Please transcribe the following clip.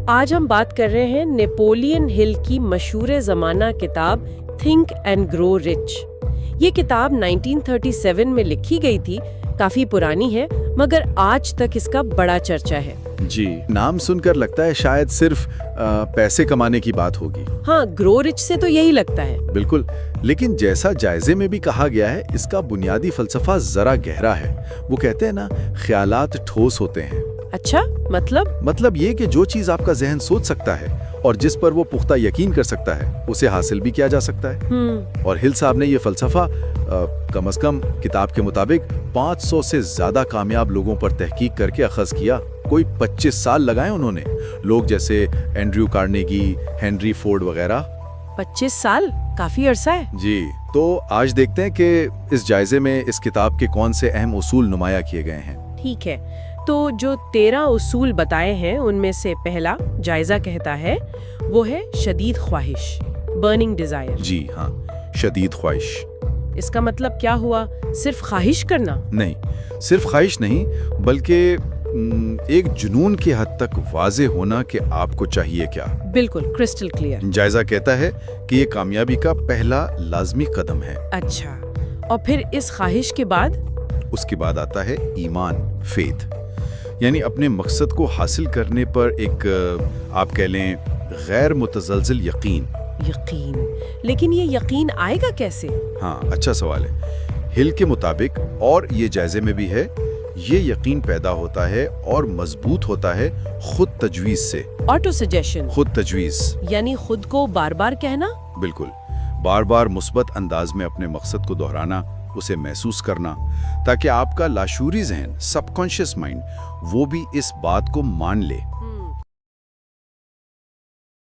آج ہم بات کر رہے ہیں نیپولین ہل کی مشہور زمانہ کتاب تھنک اینڈ گرو رچ۔ یہ کتاب 1937 میں لکھی گئی تھی، کافی پرانی ہے مگر آج تک اس کا بڑا چرچا ہے۔ جی، نام سن کر لگتا ہے شاید صرف پیسے کمانے کی بات ہوگی۔ ہاں، گرو رچ سے تو یہی لگتا ہے۔ بالکل، لیکن جیسا جائزے میں بھی کہا گیا ہے، اس کا بنیادی فلسفہ ذرا گہرا ہے۔ وہ کہتے ہیں نا، خیالات ٹھوس ہوتے ہیں۔ اچھا، مطلب یہ کہ جو چیز آپ کا ذہن سوچ سکتا ہے اور جس پر وہ پختہ یقین کر سکتا ہے، اسے حاصل بھی کیا جا سکتا ہے۔ اور ہل صاحب نے یہ فلسفہ کم از کم کتاب کے مطابق 500 سے زیادہ کامیاب لوگوں پر تحقیق کر کے اخذ کیا۔ کوئی 25 سال لگائے انہوں نے، لوگ جیسے اینڈریو کارنیگی، ہنری فورڈ وغیرہ۔ 25 سال کافی عرصہ ہے۔ جی، تو آج دیکھتے ہیں کہ اس جائزے میں اس کتاب کے کون سے اہم اصول نمایاں کیے گئے ہیں۔ ٹھیک ہے، تو جو 13 اصول بتائے ہیں ان میں سے پہلا جائزہ کہتا ہے وہ ہے شدید خواہش، برننگ ڈیزائر۔ جی ہاں، شدید خواہش۔ اس کا مطلب کیا ہوا؟ صرف خواہش کرنا؟ نہیں، صرف خواہش نہیں، بلکہ ایک جنون کی حد تک واضح ہونا کہ آپ کو چاہیے کیا۔ بالکل، کرسٹل کلیئر۔ جائزہ کہتا ہے کہ یہ کامیابی کا پہلا لازمی قدم ہے۔ اچھا، اور پھر اس خواہش کے بعد؟ اس کے بعد آتا ہے ایمان، فیتھ، یعنی اپنے مقصد کو حاصل کرنے پر ایک آپ کہہ لیں غیر متزلزل یقین۔ لیکن یہ یقین آئے گا کیسے؟ ہاں، اچھا سوال ہے۔ ہل کے مطابق، اور یہ جائزے میں بھی ہے، یہ یقین پیدا ہوتا ہے اور مضبوط ہوتا ہے خود تجویز سے۔ آٹو سجیشن، خود تجویز یعنی خود کو بار بار کہنا؟ بالکل، بار بار مثبت انداز میں اپنے مقصد کو دہرانا، اسے محسوس کرنا، تاکہ آپ کا لاشعوری ذہن، سب کانشیس مائنڈ، وہ بھی اس بات کو مان لے۔